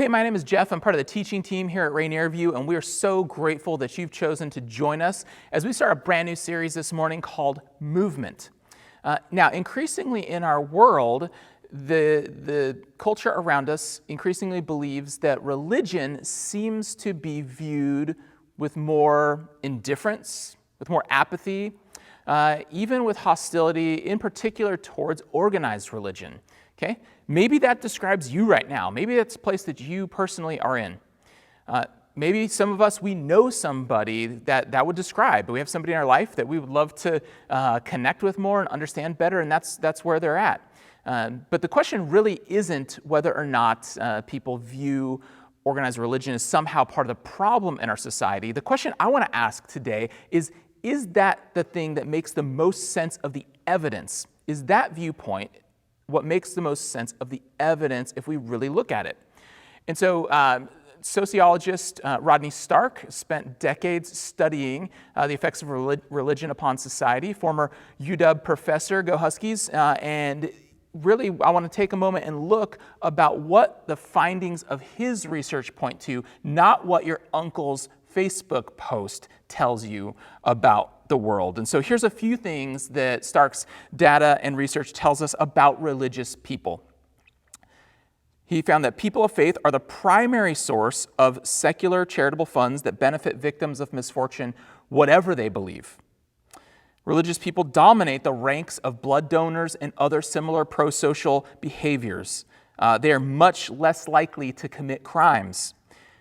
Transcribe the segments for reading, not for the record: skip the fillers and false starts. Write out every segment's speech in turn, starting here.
Well, hey, my name is Jeff. I'm part of the teaching team here at Rainier, and we are so grateful that you've chosen to join us as we start a brand new series this morning called Movement. Now, increasingly in our world, the culture around us increasingly believes that religion seems to be viewed with more indifference, with more apathy, even with hostility, in particular towards organized religion. Okay? Maybe that describes you right now. Maybe that's a place that you personally are in. Maybe some of us, we know somebody that would describe. We have somebody in our life that we would love to connect with more and understand better, and that's where they're at. But the question really isn't whether or not people view organized religion as somehow part of the problem in our society. The question I want to ask today is that the thing that makes the most sense of the evidence? Is that viewpoint what makes the most sense of the evidence if we really look at it? And so sociologist Rodney Stark spent decades studying the effects of religion upon society, former UW professor, go Huskies, and really I want to take a moment and look about what the findings of his research point to, not what your uncle's Facebook post tells you about the world. And so here's a few things that Stark's data and research tells us about religious people. He found that people of faith are the primary source of secular charitable funds that benefit victims of misfortune, whatever they believe. Religious people dominate the ranks of blood donors and other similar pro-social behaviors. They are much less likely to commit crimes.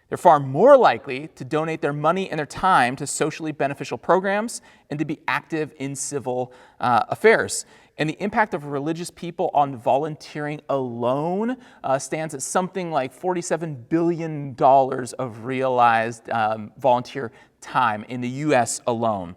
They're far more likely to donate their money and their time to socially beneficial programs and to be active in civil affairs. And the impact of religious people on volunteering alone stands at something like $47 billion of realized volunteer time in the U.S. alone.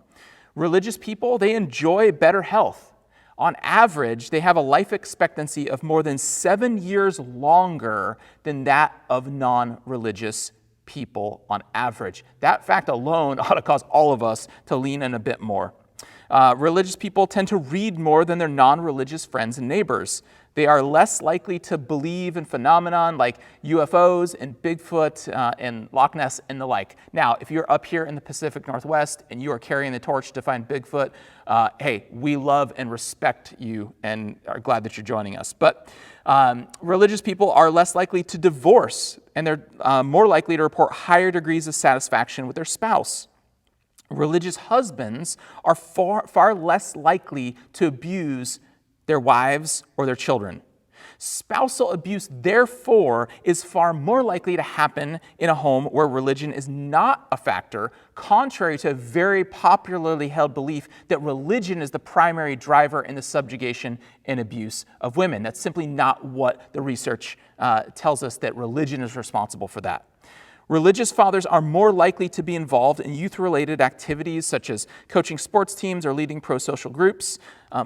Religious people, they enjoy better health. On average, they have a life expectancy of more than 7 years longer than that of non-religious people on average. That fact alone ought to cause all of us to lean in a bit more. Religious people tend to read more than their non-religious friends and neighbors. They are less likely to believe in phenomenon like UFOs and Bigfoot and Loch Ness and the like. Now, if you're up here in the Pacific Northwest and you are carrying the torch to find Bigfoot, hey, we love and respect you and are glad that you're joining us. But religious people are less likely to divorce, and they're more likely to report higher degrees of satisfaction with their spouse. Religious husbands are far less likely to abuse their wives or their children. Spousal abuse, therefore, is far more likely to happen in a home where religion is not a factor, contrary to a very popularly held belief that religion is the primary driver in the subjugation and abuse of women. That's simply not what the research tells us, that religion is responsible for that. Religious fathers are more likely to be involved in youth-related activities such as coaching sports teams or leading pro-social groups.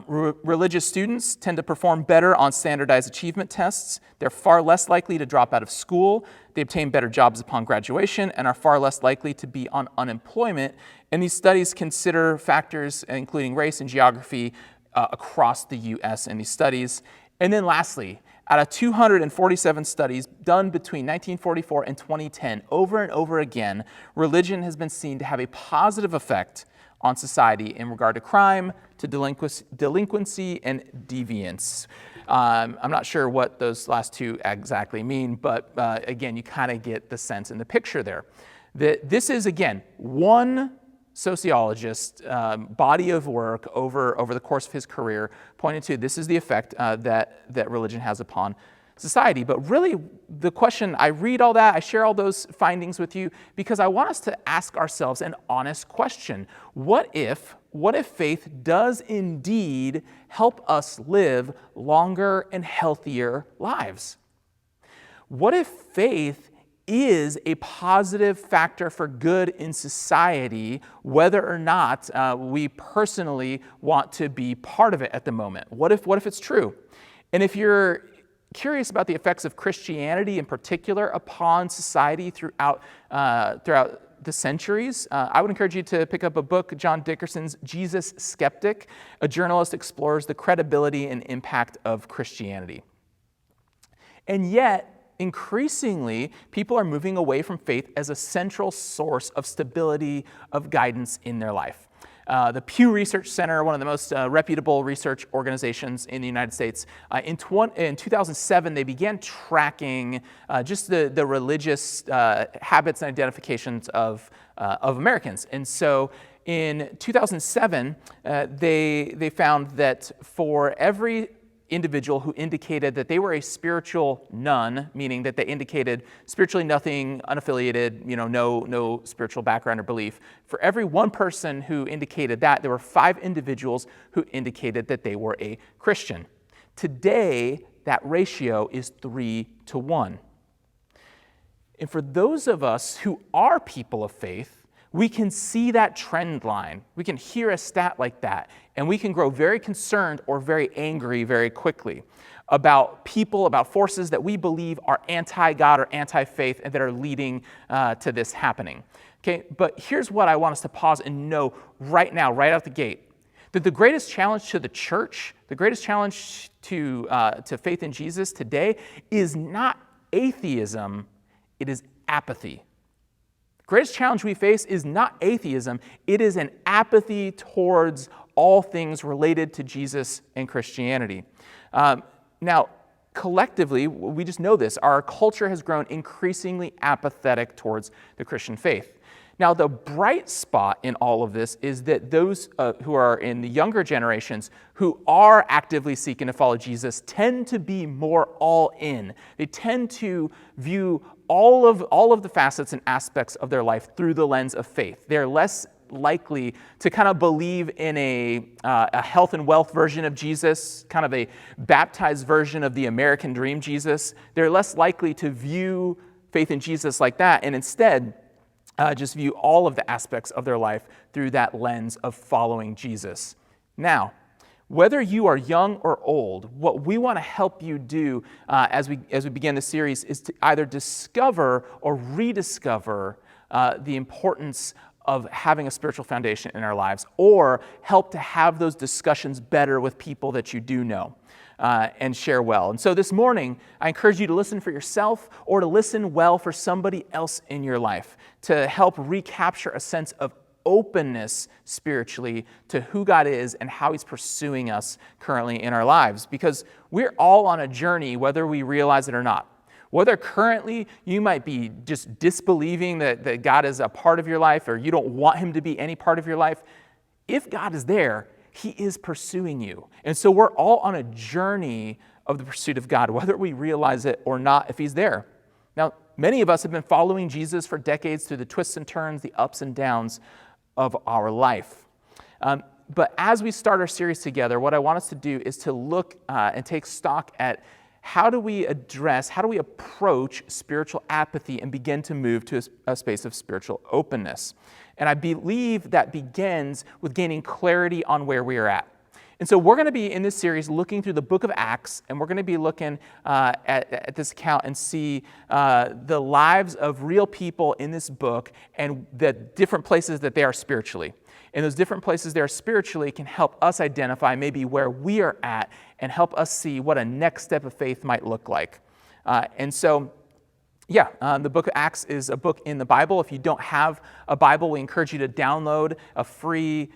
Religious students tend to perform better on standardized achievement tests. They're far less likely to drop out of school. They obtain better jobs upon graduation and are far less likely to be on unemployment. And these studies consider factors including race and geography across the U.S. in these studies. And then lastly, out of 247 studies done between 1944 and 2010, over and over again, religion has been seen to have a positive effect on society in regard to crime, to delinquency, and deviance. I'm not sure what those last two exactly mean, but again, you kind of get the sense in the picture there. This is, again, one sociologist body of work over the course of his career pointed to this is the effect that religion has upon society. But really, the question, I read all that, I share all those findings with you because I want us to ask ourselves an honest question. What if faith does indeed help us live longer and healthier lives? What if faith is a positive factor for good in society, whether or not we personally want to be part of it at the moment? What if it's true? And if you're curious about the effects of Christianity in particular upon society throughout the centuries, I would encourage you to pick up a book, John Dickerson's Jesus Skeptic. A journalist explores the credibility and impact of Christianity. And yet, increasingly, people are moving away from faith as a central source of stability, of guidance in their life. The Pew Research Center, one of the most reputable research organizations in the United States, in 2007, they began tracking just the religious habits and identifications of Americans. And so in 2007, they found that for every individual who indicated that they were a spiritual none, meaning that they indicated spiritually nothing, unaffiliated, no spiritual background or belief. For every one person who indicated that, there were 5 individuals who indicated that they were a Christian. Today, that ratio is 3 to 1. And for those of us who are people of faith, we can see that trend line. We can hear a stat like that, and we can grow very concerned or very angry very quickly about people, about forces that we believe are anti-God or anti-faith and that are leading to this happening. Okay, but here's what I want us to pause and know right now, right out the gate, that the greatest challenge to the church, the greatest challenge to faith in Jesus today is not atheism, it is apathy. The greatest challenge we face is not atheism, it is an apathy towards all things related to Jesus and Christianity. Now, collectively, we just know this, our culture has grown increasingly apathetic towards the Christian faith. Now, the bright spot in all of this is that those who are in the younger generations who are actively seeking to follow Jesus tend to be more all in. They tend to view all of the facets and aspects of their life through the lens of faith. They're less likely to kind of believe in a health and wealth version of Jesus, kind of a baptized version of the American dream Jesus. They're less likely to view faith in Jesus like that, and instead just view all of the aspects of their life through that lens of following Jesus. Now, whether you are young or old, what we want to help you do as we begin the series is to either discover or rediscover the importance of having a spiritual foundation in our lives, or help to have those discussions better with people that you do know and share well. And so this morning, I encourage you to listen for yourself or to listen well for somebody else in your life to help recapture a sense of openness spiritually to who God is and how He's pursuing us currently in our lives. Because we're all on a journey, whether we realize it or not. Whether currently you might be just disbelieving that God is a part of your life, or you don't want Him to be any part of your life, if God is there, He is pursuing you. And so we're all on a journey of the pursuit of God, whether we realize it or not, if He's there. Now, many of us have been following Jesus for decades through the twists and turns, the ups and downs of our life. But as we start our series together, what I want us to do is to look and take stock at how do we approach spiritual apathy and begin to move to a space of spiritual openness. And I believe that begins with gaining clarity on where we are at. And so we're going to be in this series looking through the book of Acts, and we're going to be looking at this account and see the lives of real people in this book and the different places that they are spiritually. And those different places they are spiritually can help us identify maybe where we are at and help us see what a next step of faith might look like. The book of Acts is a book in the Bible. If you don't have a Bible, we encourage you to download a free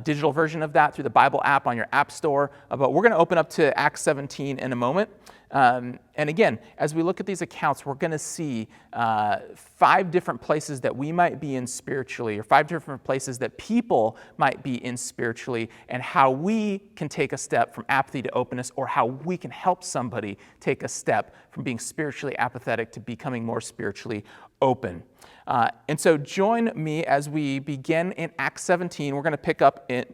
digital version of that through the Bible app on your app store. But we're going to open up to Acts 17 in a moment. And again, as we look at these accounts, we're going to see 5 different places that we might be in spiritually, or 5 different places that people might be in spiritually, and how we can take a step from apathy to openness, or how we can help somebody take a step from being spiritually apathetic to becoming more spiritually open. And so join me as we begin in Acts 17. We're going to pick up in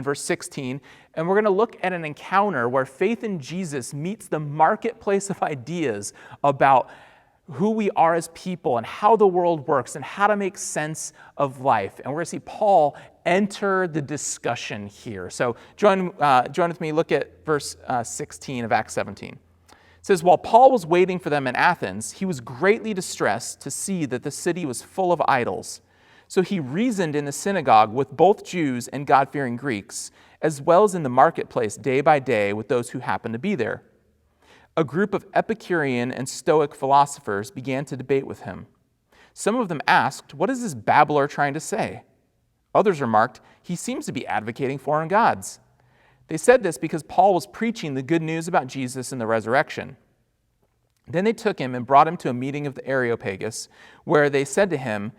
verse 16, and we're going to look at an encounter where faith in Jesus meets the marketplace of ideas about who we are as people and how the world works and how to make sense of life. And we're going to see Paul enter the discussion here. So join with me, look at verse 16 of Acts 17. It says, "While Paul was waiting for them in Athens, he was greatly distressed to see that the city was full of idols. So he reasoned in the synagogue with both Jews and God-fearing Greeks, as well as in the marketplace day by day with those who happened to be there. a group of Epicurean and Stoic philosophers began to debate with him. Some of them asked, "What is this babbler trying to say?" Others remarked, "He seems to be advocating foreign gods." They said this because Paul was preaching the good news about Jesus and the resurrection. Then they took him and brought him to a meeting of the Areopagus, where they said to him,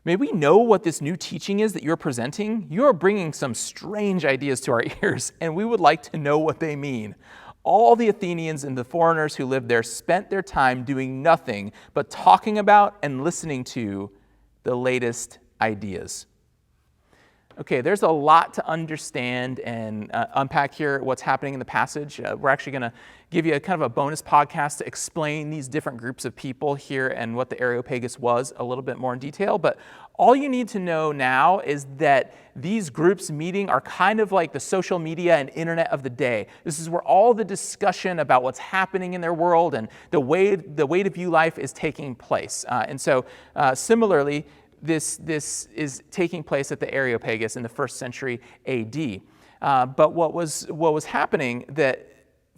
"May we know what this new teaching is that you're presenting? You are bringing some strange ideas to our ears, and we would like to know what they mean." All the Athenians and the foreigners who lived there spent their time doing nothing but talking about and listening to the latest ideas. Okay, there's a lot to understand and unpack here what's happening in the passage. We're actually going to give you a kind of a bonus podcast to explain these different groups of people here and what the Areopagus was a little bit more in detail. But all you need to know now is that these groups meeting are kind of like the social media and internet of the day. This is where all the discussion about what's happening in their world and the way to view life is taking place. And so similarly, this is taking place at the Areopagus in the 1st century AD. But what was happening that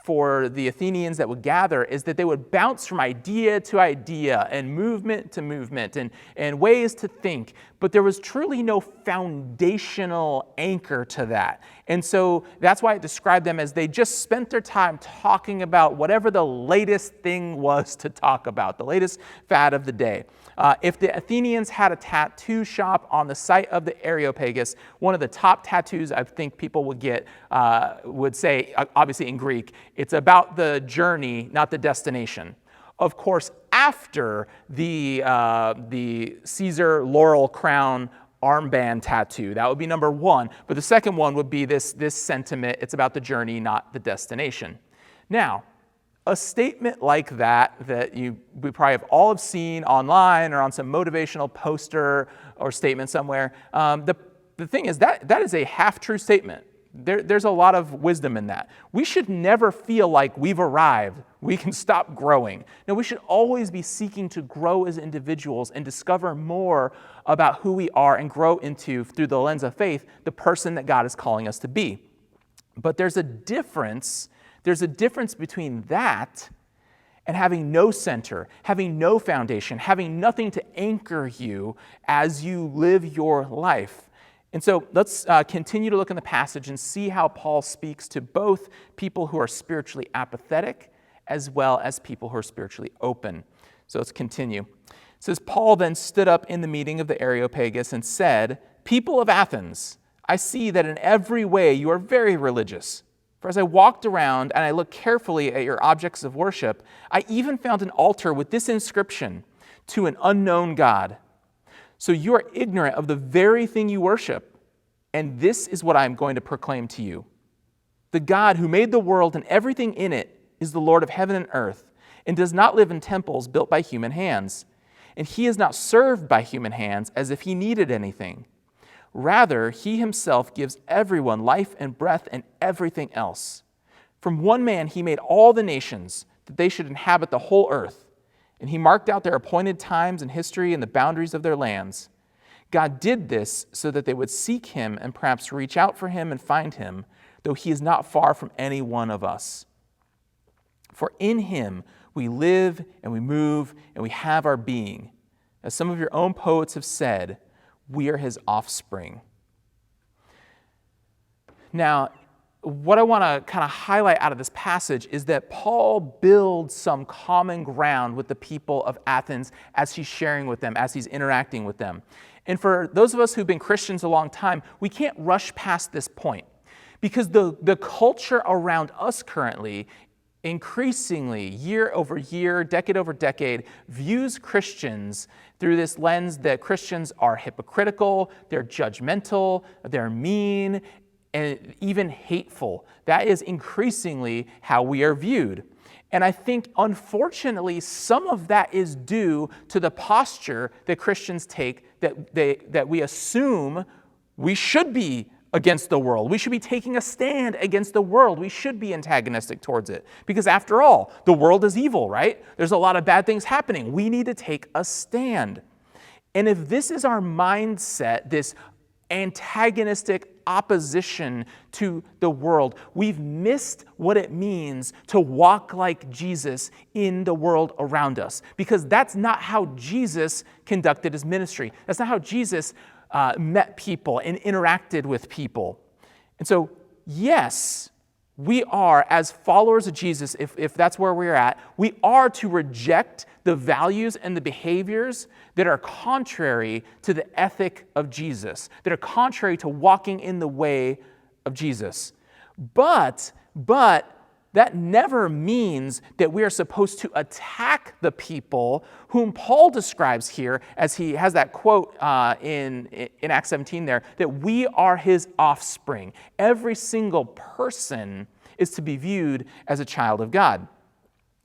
for the Athenians that would gather is that they would bounce from idea to idea and movement to movement and ways to think, but there was truly no foundational anchor to that. And so that's why it described them as they just spent their time talking about whatever the latest thing was to talk about, the latest fad of the day. If the Athenians had a tattoo shop on the site of the Areopagus, one of the top tattoos I think people would get would say, obviously in Greek, it's about the journey, not the destination. Of course, after the Caesar laurel crown armband tattoo, that would be number one. But the second one would be this sentiment, it's about the journey, not the destination. Now, a statement like that we probably have all have seen online or on some motivational poster or statement somewhere, the thing is that is a half-true statement. There's a lot of wisdom in that. We should never feel like we've arrived, we can stop growing. No, we should always be seeking to grow as individuals and discover more about who we are and grow into, through the lens of faith, the person that God is calling us to be. But there's a difference between that and having no center, having no foundation, having nothing to anchor you as you live your life. And so let's continue to look in the passage and see how Paul speaks to both people who are spiritually apathetic as well as people who are spiritually open. So let's continue. It says, Paul then stood up in the meeting of the Areopagus and said, "People of Athens, I see that in every way you are very religious. For as I walked around and I looked carefully at your objects of worship, I even found an altar with this inscription, 'To an unknown God.' So you are ignorant of the very thing you worship, and this is what I am going to proclaim to you. The God who made the world and everything in it is the Lord of heaven and earth, and does not live in temples built by human hands. And he is not served by human hands as if he needed anything. Rather, he himself gives everyone life and breath and everything else. From one man he made all the nations, that they should inhabit the whole earth. And he marked out their appointed times in history and the boundaries of their lands. God did this so that they would seek him and perhaps reach out for him and find him, though he is not far from any one of us. For in him we live and we move and we have our being. As some of your own poets have said, we are his offspring." Now, what I want to kind of highlight out of this passage is that Paul builds some common ground with the people of Athens as he's sharing with them, as he's interacting with them. And for those of us who've been Christians a long time, we can't rush past this point because the culture around us currently, increasingly, year over year, decade over decade, views Christians through this lens that Christians are hypocritical, they're judgmental, they're mean, and even hateful. That is increasingly how we are viewed. And I think, unfortunately, some of that is due to the posture that Christians take, that we assume we should be against the world. We should be taking a stand against the world. We should be antagonistic towards it. Because after all, the world is evil, right? There's a lot of bad things happening. We need to take a stand. And if this is our mindset, this antagonistic, opposition to the world. We've missed what it means to walk like Jesus in the world around us, because that's not how Jesus conducted his ministry. That's not how Jesus met people and interacted with people. And so, yes, we are, as followers of Jesus, if that's where we're at, we are to reject the values and the behaviors that are contrary to the ethic of Jesus, that are contrary to walking in the way of Jesus. But that never means that we are supposed to attack the people whom Paul describes here, as he has that quote in Acts 17 there, that we are his offspring. Every single person is to be viewed as a child of God.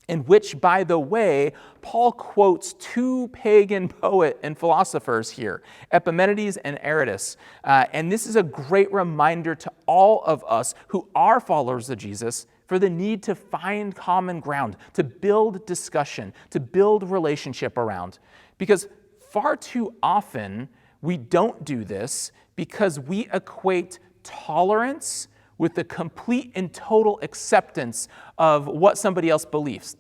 In which, by the way, Paul quotes two pagan poet and philosophers here, Epimenides and Aratus. And this is a great reminder to all of us who are followers of Jesus for the need to find common ground, to build discussion, to build relationship around. Because far too often we don't do this because we equate tolerance with the complete and total acceptance of what somebody else believes,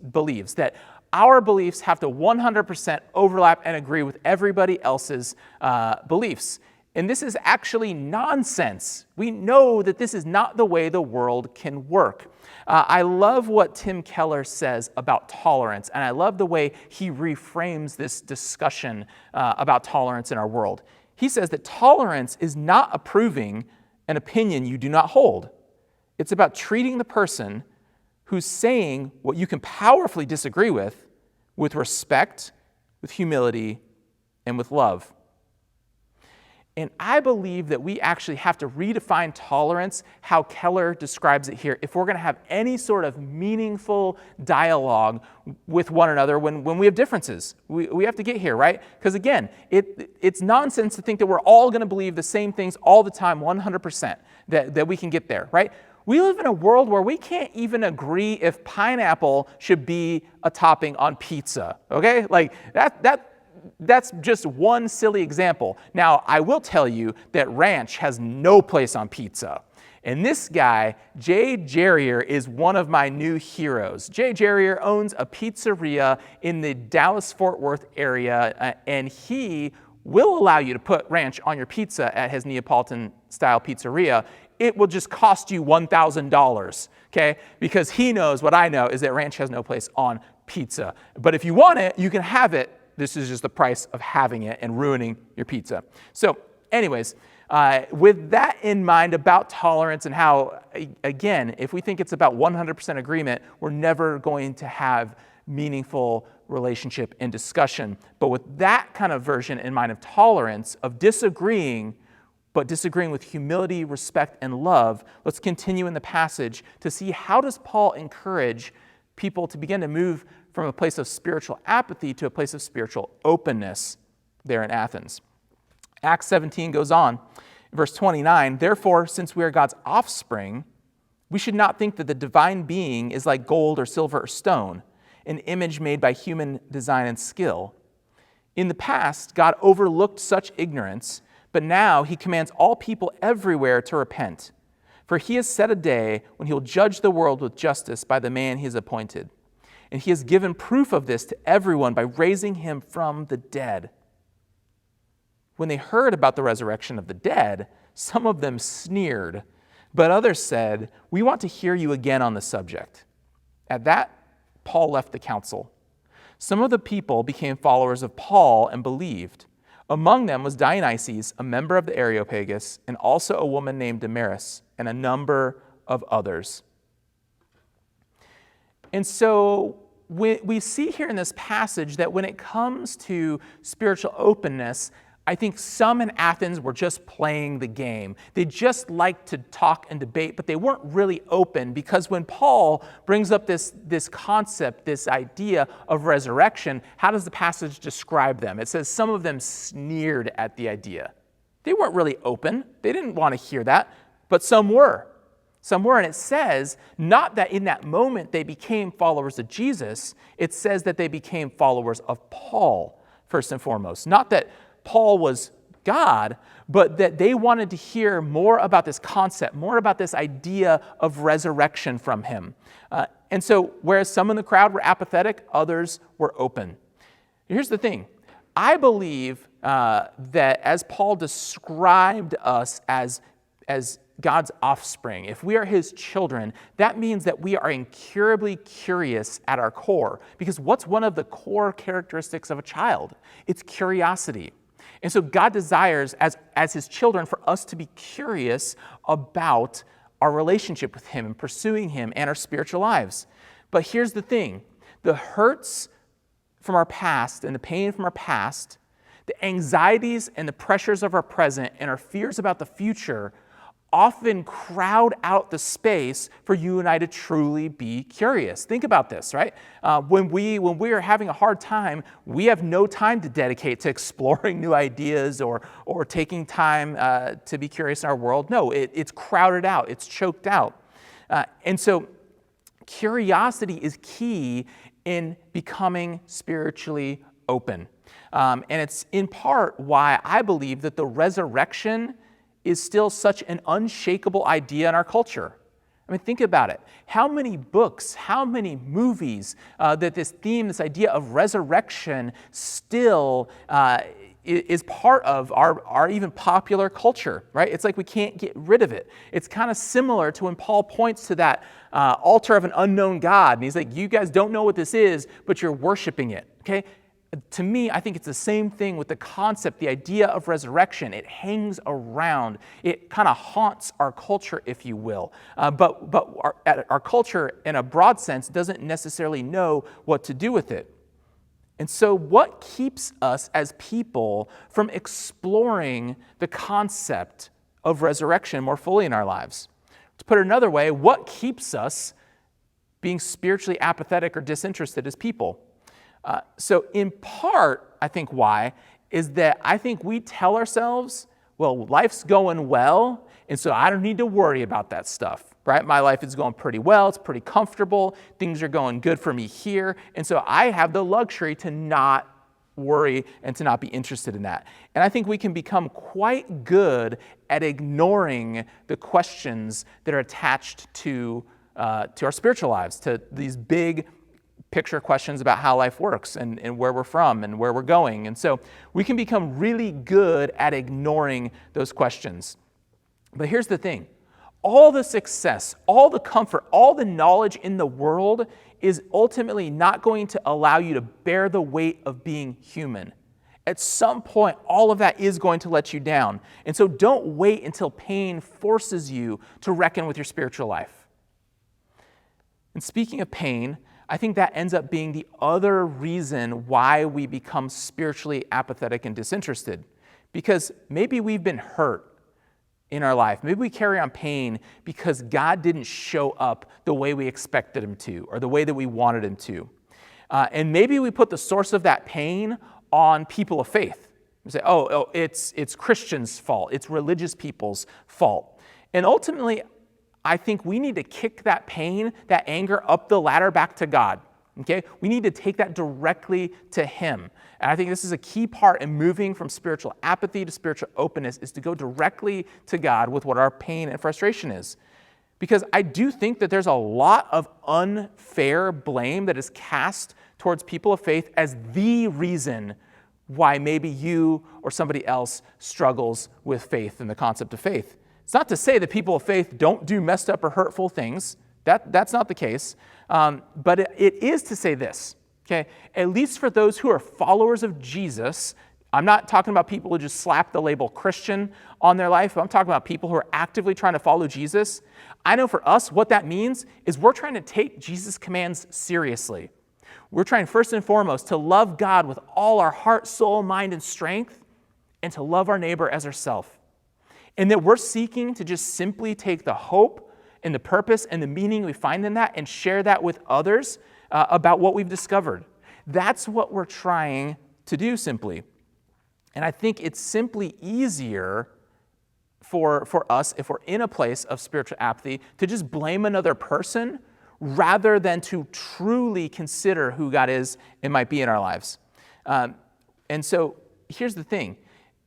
that our beliefs have to 100% overlap and agree with everybody else's beliefs. And this is actually nonsense. We know that this is not the way the world can work. I love what Tim Keller says about tolerance, and I love the way he reframes this discussion about tolerance in our world. He says that tolerance is not approving an opinion you do not hold. It's about treating the person who's saying what you can powerfully disagree with respect, with humility, and with love. And I believe that we actually have to redefine tolerance, how Keller describes it here, if we're going to have any sort of meaningful dialogue with one another when we have differences. We have to get here, right? Because again, it's nonsense to think that we're all going to believe the same things all the time, 100%, that we can get there, right? We live in a world where we can't even agree if pineapple should be a topping on pizza, okay? Like, that's just one silly example. Now, I will tell you that ranch has no place on pizza. And this guy, Jay Jerrier, is one of my new heroes. Jay Jerrier owns a pizzeria in the Dallas-Fort Worth area, and he will allow you to put ranch on your pizza at his Neapolitan-style pizzeria. It will just cost you $1,000, okay? Because he knows what I know is that ranch has no place on pizza. But if you want it, you can have it. This is just the price of having it and ruining your pizza. So anyways, with that in mind about tolerance and how, again, if we think it's about 100% agreement, we're never going to have meaningful relationship and discussion. But with that kind of version in mind of tolerance, of disagreeing, but disagreeing with humility, respect, and love, let's continue in the passage to see how does Paul encourage people to begin to move from a place of spiritual apathy to a place of spiritual openness there in Athens. Acts 17 goes on, verse 29, "Therefore, since we are God's offspring, we should not think that the divine being is like gold or silver or stone, an image made by human design and skill. In the past, God overlooked such ignorance, but now he commands all people everywhere to repent. For he has set a day when he will judge the world with justice by the man he has appointed. And he has given proof of this to everyone by raising him from the dead." When they heard about the resurrection of the dead, some of them sneered, but others said, "We want to hear you again on the subject." At that, Paul left the council. Some of the people became followers of Paul and believed. Among them was Dionysius, a member of the Areopagus, and also a woman named Damaris, and a number of others. And so we see here in this passage that when it comes to spiritual openness, I think some in Athens were just playing the game. They just liked to talk and debate, but they weren't really open, because when Paul brings up this concept, this idea of resurrection, how does the passage describe them? It says some of them sneered at the idea. They weren't really open. They didn't want to hear that, but some were. Some were, and it says not that in that moment they became followers of Jesus, it says that they became followers of Paul, first and foremost. Not that Paul was God, but that they wanted to hear more about this concept, more about this idea of resurrection from him. And so whereas some in the crowd were apathetic, others were open. Here's the thing. I believe that as Paul described us as God's offspring, if we are his children, that means that we are incurably curious at our core. Because what's one of the core characteristics of a child? It's curiosity. And so God desires, as his children, for us to be curious about our relationship with him and pursuing him and our spiritual lives. But here's the thing. The hurts from our past and the pain from our past, the anxieties and the pressures of our present and our fears about the future often crowd out the space for you and I to truly be curious. Think about this, right? When we are having a hard time, we have no time to dedicate to exploring new ideas or taking time to be curious in our world. No, it's crowded out. It's choked out. And so curiosity is key in becoming spiritually open. And it's in part why I believe that the resurrection is still such an unshakable idea in our culture. I mean, think about it. How many books, how many movies that this theme, this idea of resurrection still is part of our even popular culture, right? It's like we can't get rid of it. It's kind of similar to when Paul points to that altar of an unknown God, and he's like, you guys don't know what this is, but you're worshiping it, okay? To me, I think it's the same thing with the concept, the idea of resurrection. It hangs around. It kind of haunts our culture, if you will. But our culture, in a broad sense, doesn't necessarily know what to do with it. And so what keeps us as people from exploring the concept of resurrection more fully in our lives? To put it another way, what keeps us being spiritually apathetic or disinterested as people? So in part, I think why, is that I think we tell ourselves, well, life's going well, and so I don't need to worry about that stuff, right? My life is going pretty well, it's pretty comfortable, things are going good for me here, and so I have the luxury to not worry and to not be interested in that. And I think we can become quite good at ignoring the questions that are attached to our spiritual lives, to these big picture questions about how life works and where we're from and where we're going. And so we can become really good at ignoring those questions. But here's the thing. All the success, all the comfort, all the knowledge in the world is ultimately not going to allow you to bear the weight of being human. At some point, all of that is going to let you down. And so don't wait until pain forces you to reckon with your spiritual life. And speaking of pain, I think that ends up being the other reason why we become spiritually apathetic and disinterested. Because maybe we've been hurt in our life. Maybe we carry on pain because God didn't show up the way we expected him to or the way that we wanted him to. And maybe we put the source of that pain on people of faith. We say, oh, it's Christians' fault. It's religious people's fault. And ultimately, I think we need to kick that pain, that anger up the ladder back to God, okay? We need to take that directly to him. And I think this is a key part in moving from spiritual apathy to spiritual openness, is to go directly to God with what our pain and frustration is. Because I do think that there's a lot of unfair blame that is cast towards people of faith as the reason why maybe you or somebody else struggles with faith and the concept of faith. It's not to say that people of faith don't do messed up or hurtful things. That's not the case. But it is to say this, okay? At least for those who are followers of Jesus, I'm not talking about people who just slap the label Christian on their life. I'm talking about people who are actively trying to follow Jesus. I know for us, what that means is we're trying to take Jesus' commands seriously. We're trying first and foremost to love God with all our heart, soul, mind, and strength, and to love our neighbor as ourselves. And that we're seeking to just simply take the hope and the purpose and the meaning we find in that and share that with others about what we've discovered. That's what we're trying to do simply. And I think it's simply easier for us, if we're in a place of spiritual apathy, to just blame another person rather than to truly consider who God is and might be in our lives. And so here's the thing.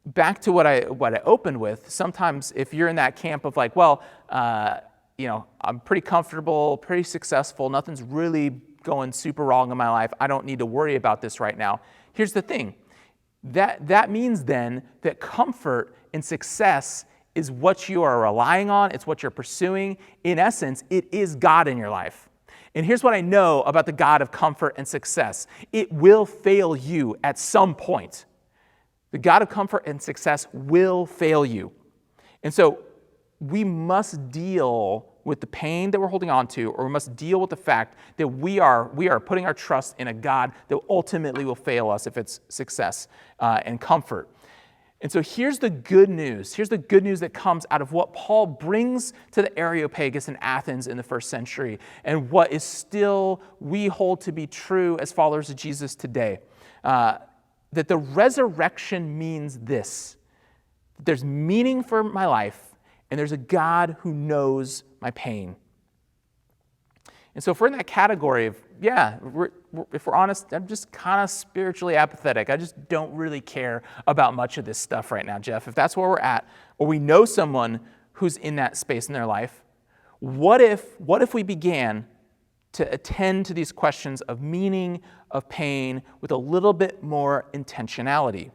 back to what I opened with, sometimes if you're in that camp of like, well, I'm pretty comfortable, pretty successful, nothing's really going super wrong in my life, I don't need to worry about this right now. Here's the thing. That means then that comfort and success is what you are relying on, it's what you're pursuing. In essence, it is God in your life. And here's what I know about the God of comfort and success. It will fail you at some point. The God of comfort and success will fail you. And so we must deal with the pain that we're holding on to, or we must deal with the fact that we are putting our trust in a God that ultimately will fail us if it's success and comfort. And so here's the good news. Here's the good news that comes out of what Paul brings to the Areopagus in Athens in the first century, and what is still we hold to be true as followers of Jesus today. That the resurrection means this. There's meaning for my life, and there's a God who knows my pain. And so if we're in that category of, if we're honest, I'm just kind of spiritually apathetic. I just don't really care about much of this stuff right now, Jeff. If that's where we're at, or we know someone who's in that space in their life, what if we began to attend to these questions of meaning, of pain, with a little bit more intentionality?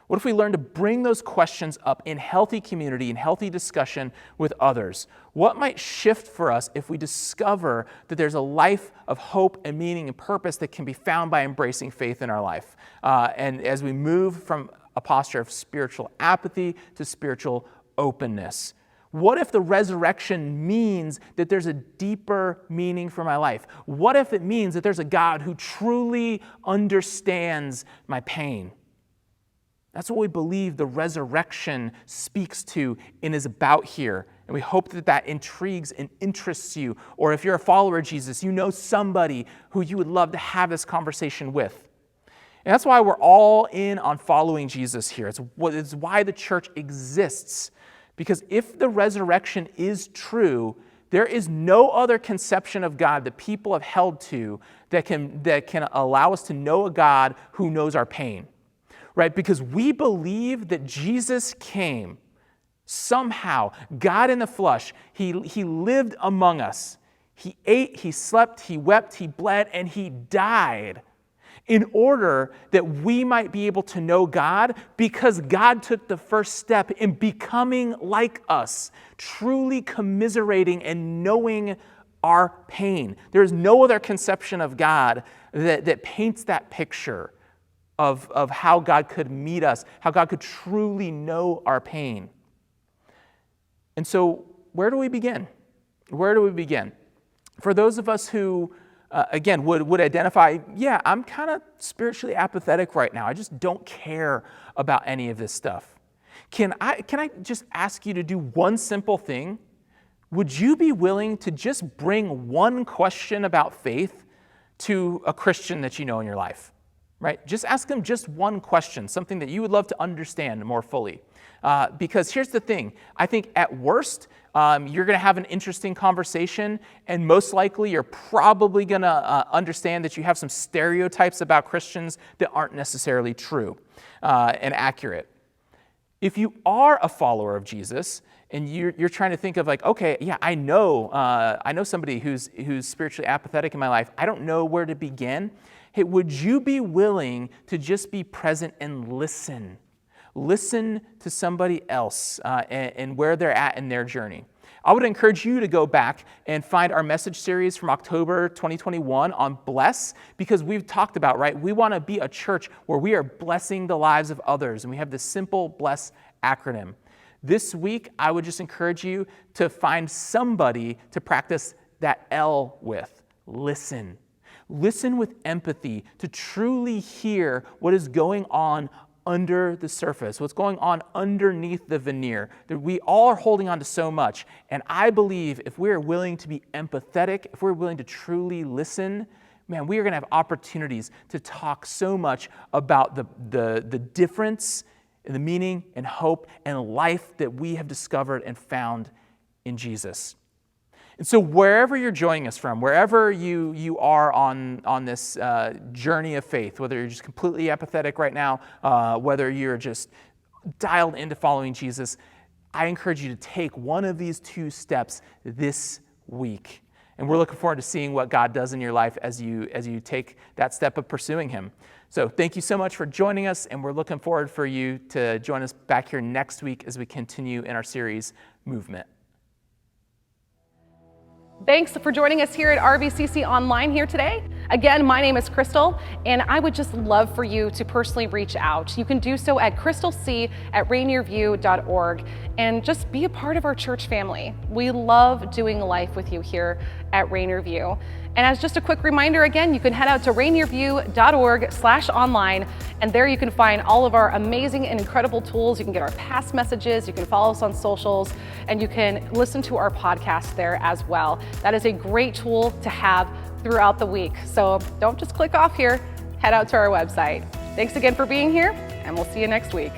What if we learn to bring those questions up in healthy community, in healthy discussion with others? What might shift for us if we discover that there's a life of hope and meaning and purpose that can be found by embracing faith in our life? And as we move from a posture of spiritual apathy to spiritual openness. What if the resurrection means that there's a deeper meaning for my life? What if it means that there's a God who truly understands my pain? That's what we believe the resurrection speaks to and is about here. And we hope that that intrigues and interests you. Or if you're a follower of Jesus, you know somebody who you would love to have this conversation with. And that's why we're all in on following Jesus here. It's why the church exists. Because if the resurrection is true, there is no other conception of God that people have held to that can allow us to know a God who knows our pain. Right? Because we believe that Jesus came somehow, God in the flesh. He lived among us. He ate, he slept, he wept, he bled, and he died in order that we might be able to know God, because God took the first step in becoming like us, truly commiserating and knowing our pain. There is no other conception of God that paints that picture of how God could meet us, how God could truly know our pain. And so, where do we begin? Where do we begin? For those of us who, again, would identify, I'm kind of spiritually apathetic right now. I just don't care about any of this stuff. Can I just ask you to do one simple thing? Would you be willing to just bring one question about faith to a Christian that you know in your life? Right? Just ask them just one question, something that you would love to understand more fully. Because here's the thing. I think at worst, you're going to have an interesting conversation, and most likely you're probably going to understand that you have some stereotypes about Christians that aren't necessarily true and accurate. If you are a follower of Jesus, and you're trying to think of like, okay, I know somebody who's spiritually apathetic in my life. I don't know where to begin. Hey, would you be willing to just be present and listen? Listen to somebody else and where they're at in their journey. I would encourage you to go back and find our message series from October 2021 on Bless, because we've talked about, right, we want to be a church where we are blessing the lives of others, and we have this simple Bless acronym. This week, I would just encourage you to find somebody to practice that L with. Listen. Listen with empathy to truly hear what is going on under the surface, what's going on underneath the veneer. That we all are holding on to so much. And I believe if we're willing to be empathetic, if we're willing to truly listen, man, we are going to have opportunities to talk so much about the difference in the meaning and hope and life that we have discovered and found in Jesus. And so wherever you're joining us from, wherever you are on this journey of faith, whether you're just completely apathetic right now, whether you're just dialed into following Jesus, I encourage you to take one of these 2 steps this week. And we're looking forward to seeing what God does in your life as you take that step of pursuing him. So thank you so much for joining us, and we're looking forward for you to join us back here next week as we continue in our series, Movement. Thanks for joining us here at RVCC Online here today. Again, my name is Crystal, and I would just love for you to personally reach out. You can do so at crystalc@rainierview.org and just be a part of our church family. We love doing life with you here at Rainier View. And as just a quick reminder, again, you can head out to rainierview.org/online, and there you can find all of our amazing and incredible tools. You can get our past messages, you can follow us on socials, and you can listen to our podcast there as well. That is a great tool to have throughout the week. So don't just click off here, head out to our website. Thanks again for being here, and we'll see you next week.